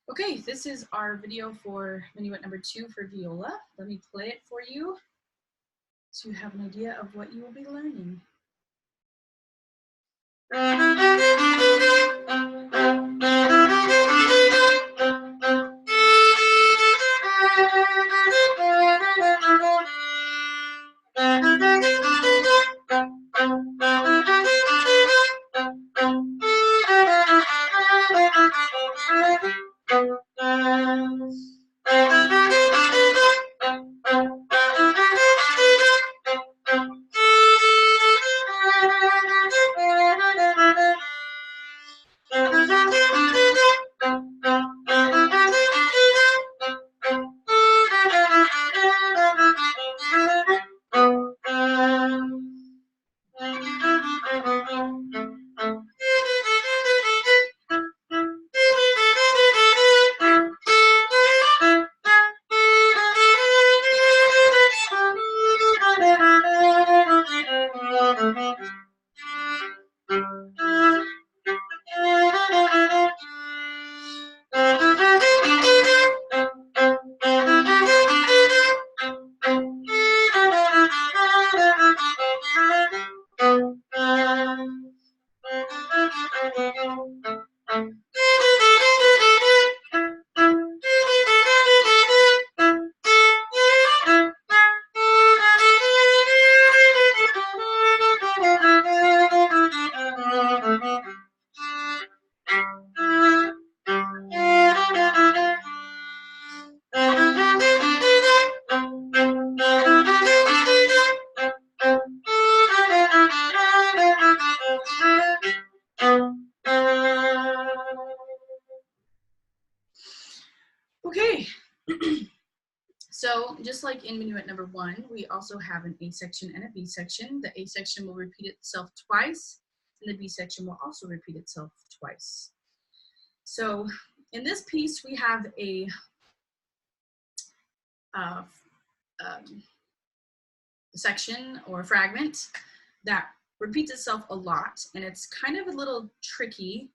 Okay, this is our video for Minuet number 2 for viola. Let me play it for you so you have an idea of what you will be learning. Okay, so just like in Minuet number 1, we also have an A section and a B section. The A section will repeat itself twice, and the B section will also repeat itself twice. So in this piece, we have a section or fragment that repeats itself a lot, and it's kind of a little tricky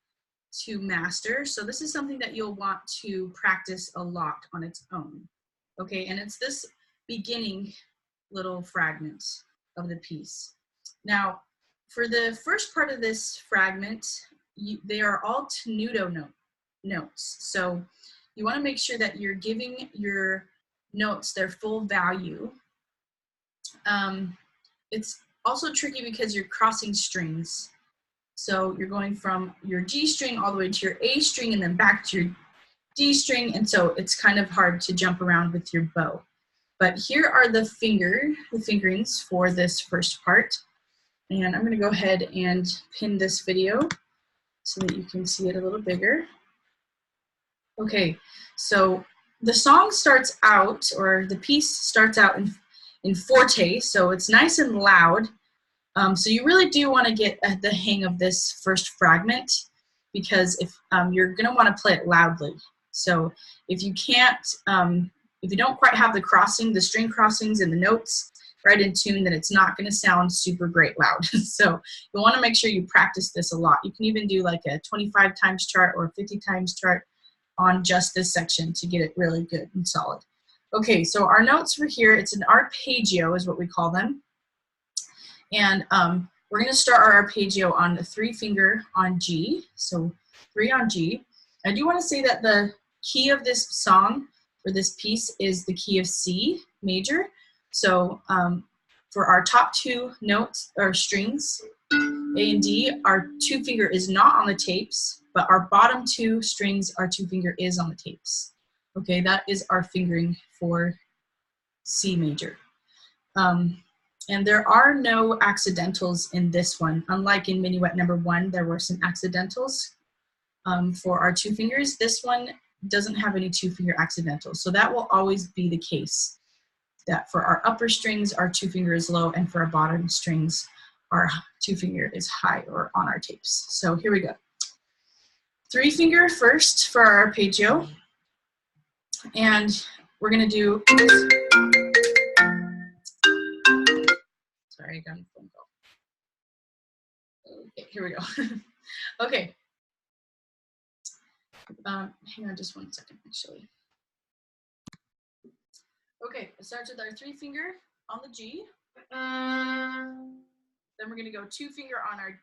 to master. So this is something that you'll want to practice a lot on its own. Okay, and it's this beginning little fragment of the piece. Now, for the first part of this fragment, they are all tenuto notes. So you want to make sure that you're giving your notes their full value. It's also tricky because you're crossing strings. So you're going from your G string all the way to your A string and then back to your D string, and so it's kind of hard to jump around with your bow. But here are the fingerings for this first part. And I'm going to go ahead and pin this video so that you can see it a little bigger. Okay, so the song starts out, or the piece starts out in forte, so it's nice and loud. So you really do want to get the hang of this first fragment, because if you're going to want to play it loudly. So if you can't, if you don't quite have the string crossings and the notes right in tune, then it's not going to sound super great loud. So you want to make sure you practice this a lot. You can even do like a 25 times chart or 50 times chart on just this section to get it really good and solid. Okay, so our notes for here, it's an arpeggio is what we call them. And we're going to start our arpeggio on the 3-finger on G, so 3 on G. I do want to say that the key of this song, for this piece, is the key of C major. So for our top 2 notes, or strings, A and D, our 2-finger is not on the tapes, but our bottom 2 strings, our 2-finger is on the tapes. Okay, that is our fingering for C major. And there are no accidentals in this one. Unlike in Minuet number 1, there were some accidentals for our 2 fingers. This one doesn't have any 2-finger accidentals. So that will always be the case, that for our upper strings, our 2-finger is low, and for our bottom strings, our 2-finger is high, or on our tapes. So here we go. 3-finger first for our arpeggio. And we're going to do... Sorry, I got a phone call. Okay, here we go. Okay. Hang on just 1 second, actually. Okay, it starts with our 3 finger on the G. Then we're gonna go 2 finger on our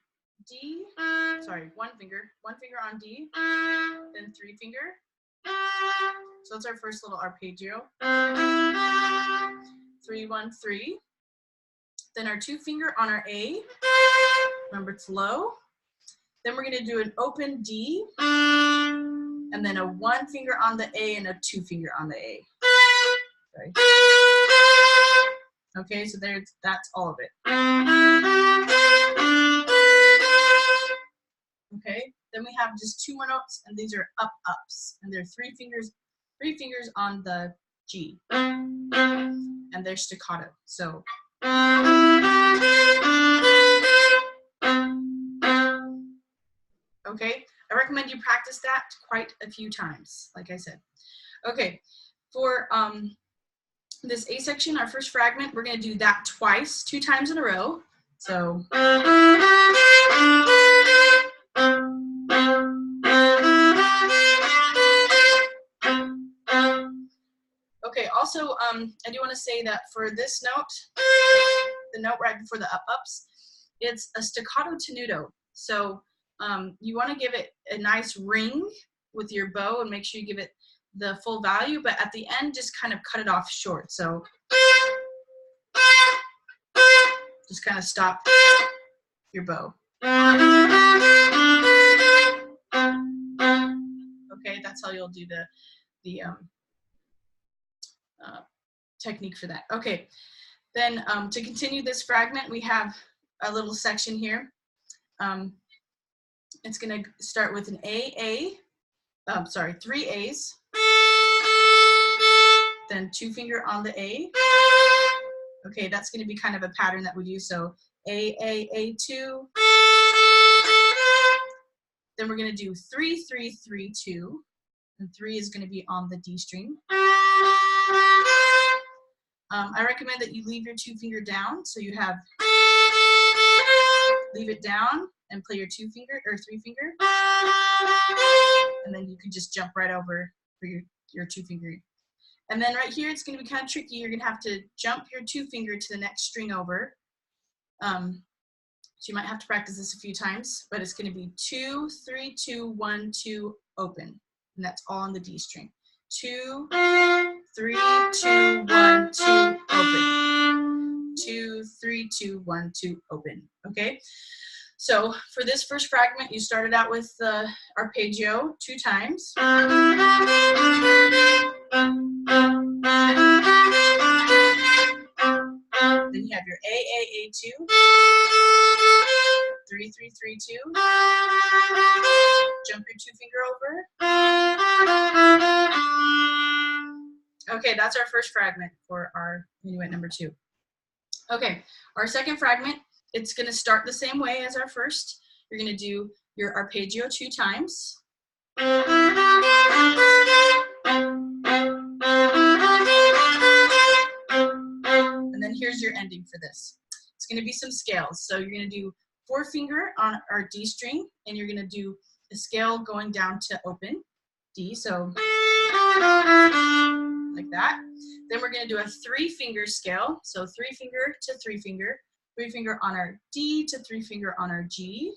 D. Sorry, 1 finger on D. Then 3 finger. So that's our first little arpeggio. 3, 1, 3. Then our 2 finger on our A. Remember, it's low. Then we're gonna do an open D. And then a 1 finger on the A and a 2 finger on the A. Sorry. Okay, so that's all of it. Okay, then we have just 2 more notes, and these are ups, and they're 3 fingers on the G, and they're staccato. So. Okay, I recommend you practice that quite a few times, like I said. Okay, for this A section, our first fragment, we're going to do that twice, 2 times in a row. So. Okay, also, I do want to say that for this note, the note right before the ups, it's a staccato tenuto. So you want to give it a nice ring with your bow and make sure you give it the full value, but at the end, just kind of cut it off short. So just kind of stop your bow. Okay, that's how you'll do the technique for that. Okay, then to continue this fragment, we have a little section here. It's going to start with an A, 3 A's, then 2 finger on the A. Okay, that's going to be kind of a pattern that we do. So A, 2. Then we're going to do 3, 3, 3, 2, and 3 is going to be on the D string. I recommend that you leave your 2 finger down, so you have, leave it down and play your 2 finger or 3 finger, and then you can just jump right over for your 2 finger. And then right here, it's going to be kind of tricky. You're going to have to jump your 2 finger to the next string over. So you might have to practice this a few times, but it's going to be 2, 3, 2, 1, 2, open, and that's all on the D string. 2, 3, 2, 1, 2, open. 2, 3, 2, 1, 2, open. Okay. So for this first fragment, you started out with the arpeggio 2 times. Then you have your A, 2, 3, 3, 3, 2. Jump your 2 finger over. Okay, that's our first fragment for our minuet number 2. Okay, our second fragment, it's going to start the same way as our first. You're going to do your arpeggio 2 times. And then here's your ending for this. It's going to be some scales. So you're going to do 4 finger on our D string, and you're going to do a scale going down to open D. So like that. Then we're going to do a 3 finger scale. So 3 finger to 3 finger. 3 finger on our D to 3 finger on our G.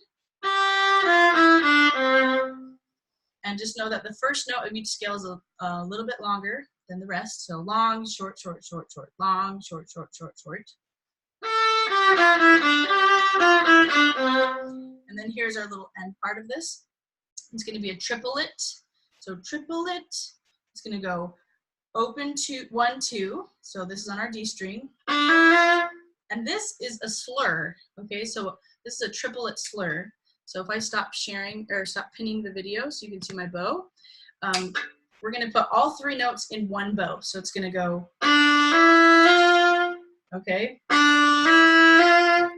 And just know that the first note of each scale is a little bit longer than the rest. So long, short, short, short, short, long, short, short, short, short. And then here's our little end part of this. It's going to be a triplet. So triplet, it's going to go open 2, 1, 2. So this is on our D string. And this is a slur. Okay, so this is a triplet slur. So if I stop sharing or stop pinning the video so you can see my bow, we're going to put all 3 notes in one bow. So it's going to go, okay, 1,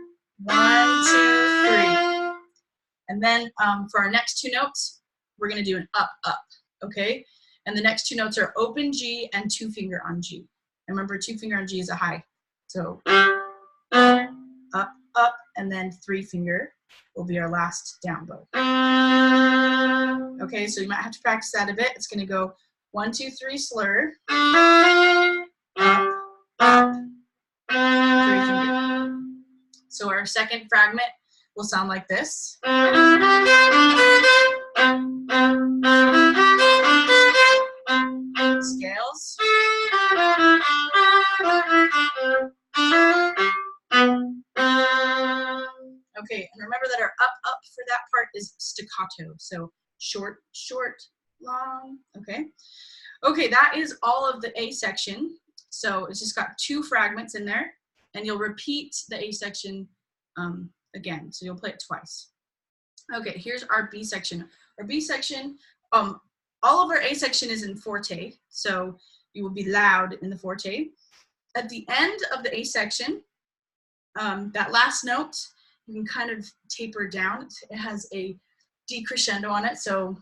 2, 3. And then for our next 2 notes, we're going to do an up, up, okay? And the next 2 notes are open G and 2 finger on G. Remember, 2 finger on G is a high. So up, up, and then 3 finger will be our last down bow. Okay, so you might have to practice that a bit. It's going to go 1, 2, 3, slur. Up, up, 3 finger. So our second fragment will sound like this. Scales. Okay, and remember that our up for that part is staccato. So short, short, long, okay? Okay, that is all of the A section. So it's just got 2 fragments in there, and you'll repeat the A section again. So you'll play it twice. Okay, here's our B section. Our B section, all of our A section is in forte, so you will be loud in the forte. At the end of the A section, that last note, you can kind of taper down. It has a decrescendo on it, so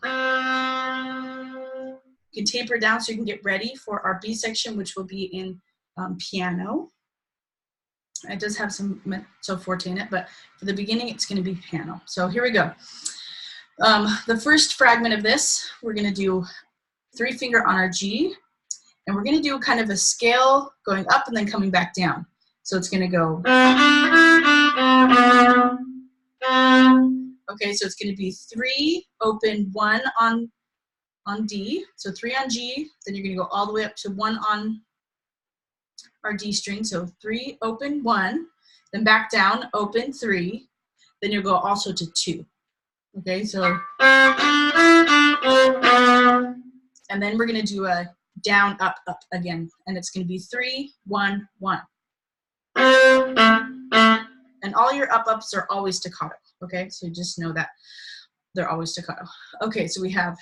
you can taper down so you can get ready for our B section, which will be in piano. It does have some mezzo forte in it, but for the beginning, it's going to be piano. So here we go. The first fragment of this, we're going to do 3 finger on our G, and we're going to do kind of a scale going up and then coming back down. So it's going to go. Okay, so it's going to be 3 open, 1 on D. So 3 on G, then you're going to go all the way up to 1 on our D string. So 3 open, 1, then back down, open, 3, then you'll go also to 2. Okay, so, and then we're going to do a down, up, up again, and it's going to be 3, 1, 1. And all your up-ups are always staccato, okay? So just know that they're always staccato. Okay, so we have,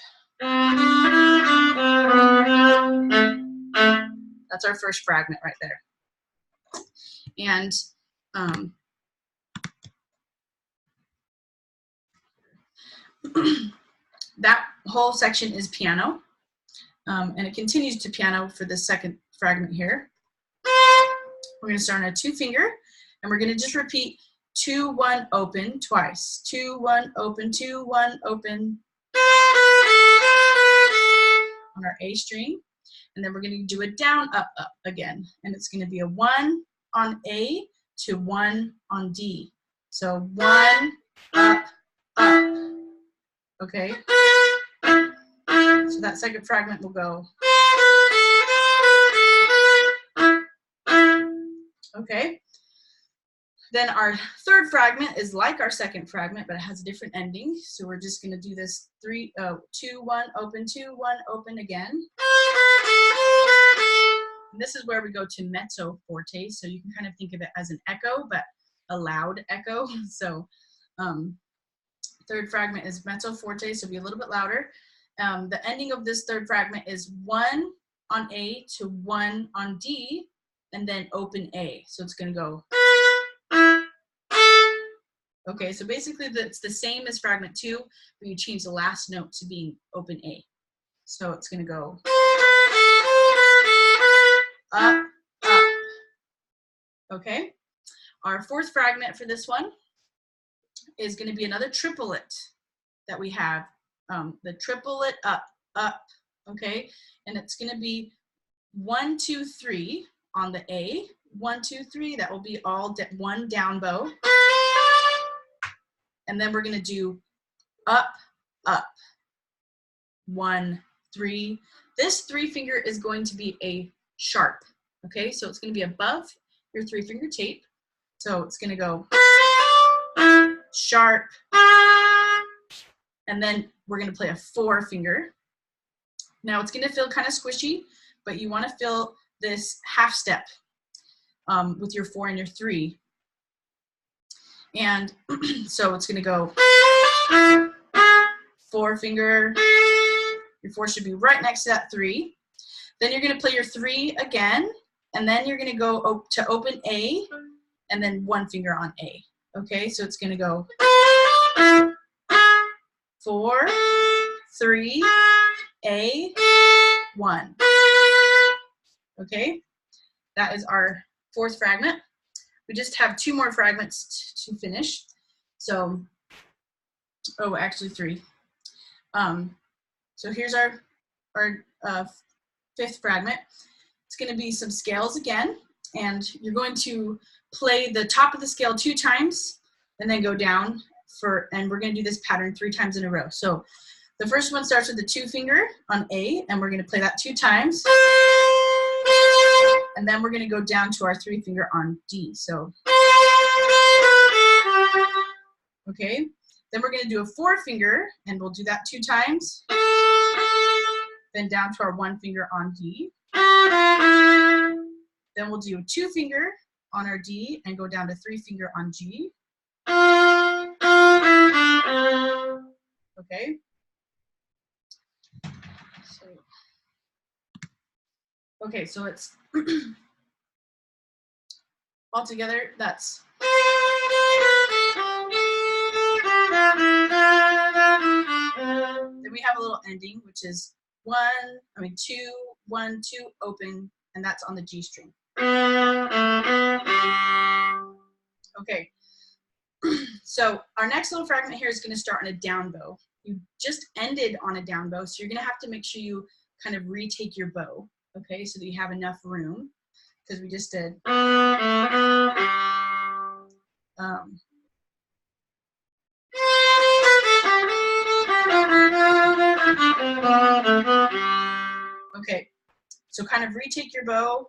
that's our first fragment right there. And that whole section is piano, and it continues to piano for the second fragment here. We're going to start on a 2 finger, and we're going to just repeat 2, 1, open twice. 2, 1, open, 2, 1, open on our A string. And then we're going to do a down, up, up again. And it's going to be a 1 on A to 1 on D. So 1, up, up. Okay? So that second fragment will go. Okay? Then our third fragment is like our second fragment, but it has a different ending. So we're just going to do this 2, 1, open, 2, 1, open again. And this is where we go to mezzo forte. So you can kind of think of it as an echo, but a loud echo. So third fragment is mezzo forte, so be a little bit louder. The ending of this third fragment is 1 on A to 1 on D, and then open A. So it's going to go. Okay, so basically it's the same as fragment 2, but you change the last note to being open A. So it's going to go up, up. Okay, our fourth fragment for this one is going to be another triplet that we have. The triplet up, up, okay? And it's going to be 1, 2, 3 on the A. 1, 2, 3, that will be all one down bow. And then we're going to do up, up, 1, 3. This 3 finger is going to be a sharp, okay? So it's going to be above your 3 finger tape. So it's going to go sharp, and then we're going to play a 4 finger. Now it's going to feel kind of squishy, but you want to feel this half step with your 4 and your 3. And so it's going to go 4 finger. Your 4 should be right next to that 3. Then you're going to play your 3 again, and then you're going to go to open A, and then 1 finger on A. Okay, so it's going to go 4, 3, A, 1. Okay, that is our fourth fragment. We just have 2 more fragments to finish. So, oh, actually 3. So here's our fifth fragment. It's going to be some scales again, and you're going to play the top of the scale 2 times and then go down and we're going to do this pattern 3 times in a row. So the first one starts with the 2 finger on A, and we're going to play that 2 times. And then we're going to go down to our 3 finger on D. So, okay. Then we're going to do a 4 finger, and we'll do that 2 times. Then down to our 1 finger on D. Then we'll do a 2 finger on our D and go down to 3 finger on G. Okay. Okay, so it's all together, that's. Then we have a little ending, which is 2, 1, 2, open, and that's on the G string. Okay, so our next little fragment here is going to start on a down bow. You just ended on a down bow, so you're going to have to make sure you kind of retake your bow, okay, so that you have enough room, because we just did. Okay, so kind of retake your bow,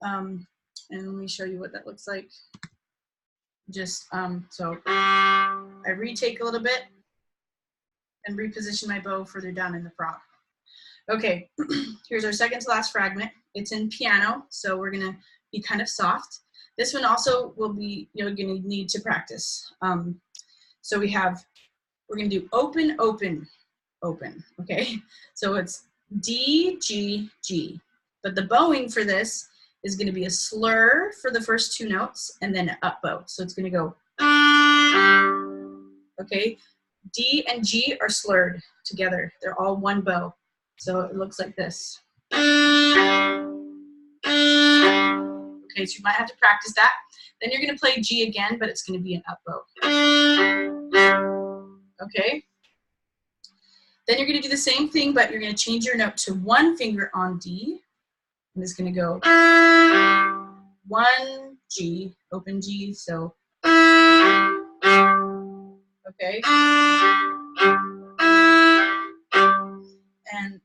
and let me show you what that looks like. Just, so I retake a little bit and reposition my bow further down in the prop. Okay, here's our second to last fragment. It's in piano, so we're gonna be kind of soft. This one also will be, you're gonna need to practice. So we're gonna do open, open, open, okay? So it's D, G, G. But the bowing for this is gonna be a slur for the first 2 notes and then an up bow. So it's gonna go, okay? D and G are slurred together. They're all one bow. So it looks like this. Okay, so you might have to practice that. Then you're gonna play G again, but it's gonna be an up bow. Okay? Then you're gonna do the same thing, but you're gonna change your note to 1 finger on D. And it's gonna go 1, G, open G, so. Okay? And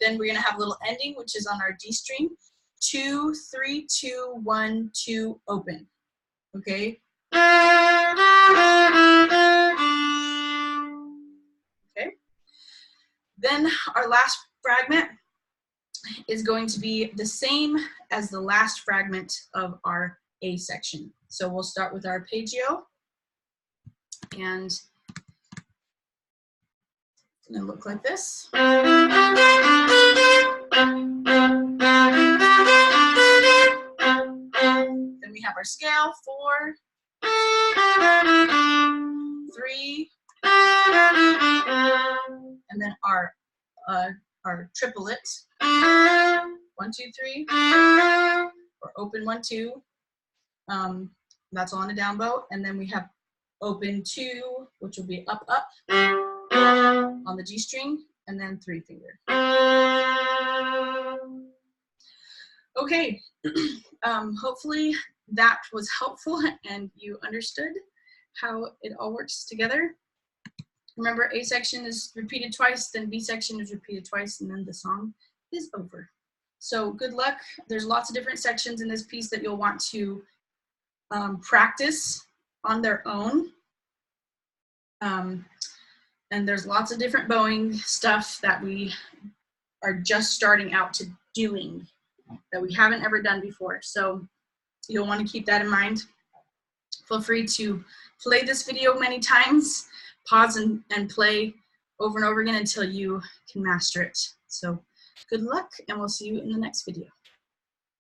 then we're gonna have a little ending, which is on our D string. 2, 3, 2, 1, 2, open. Okay? Okay. Then our last fragment is going to be the same as the last fragment of our A section. So we'll start with our arpeggio, and it's gonna look like this. Then we have our scale, 4, 3, and then our triplet, 1, 2, 3, or open 1, 2. That's all on a down bow, and then we have open 2, which will be up, up on the G string, and then 3 finger. Okay, hopefully that was helpful and you understood how it all works together. Remember, A section is repeated twice, then B section is repeated twice, and then the song is over. So good luck. There's lots of different sections in this piece that you'll want to practice on their own. And there's lots of different bowing stuff that we are just starting out to doing that we haven't ever done before. So you'll want to keep that in mind. Feel free to play this video many times, pause and play over and over again until you can master it. So good luck, and we'll see you in the next video.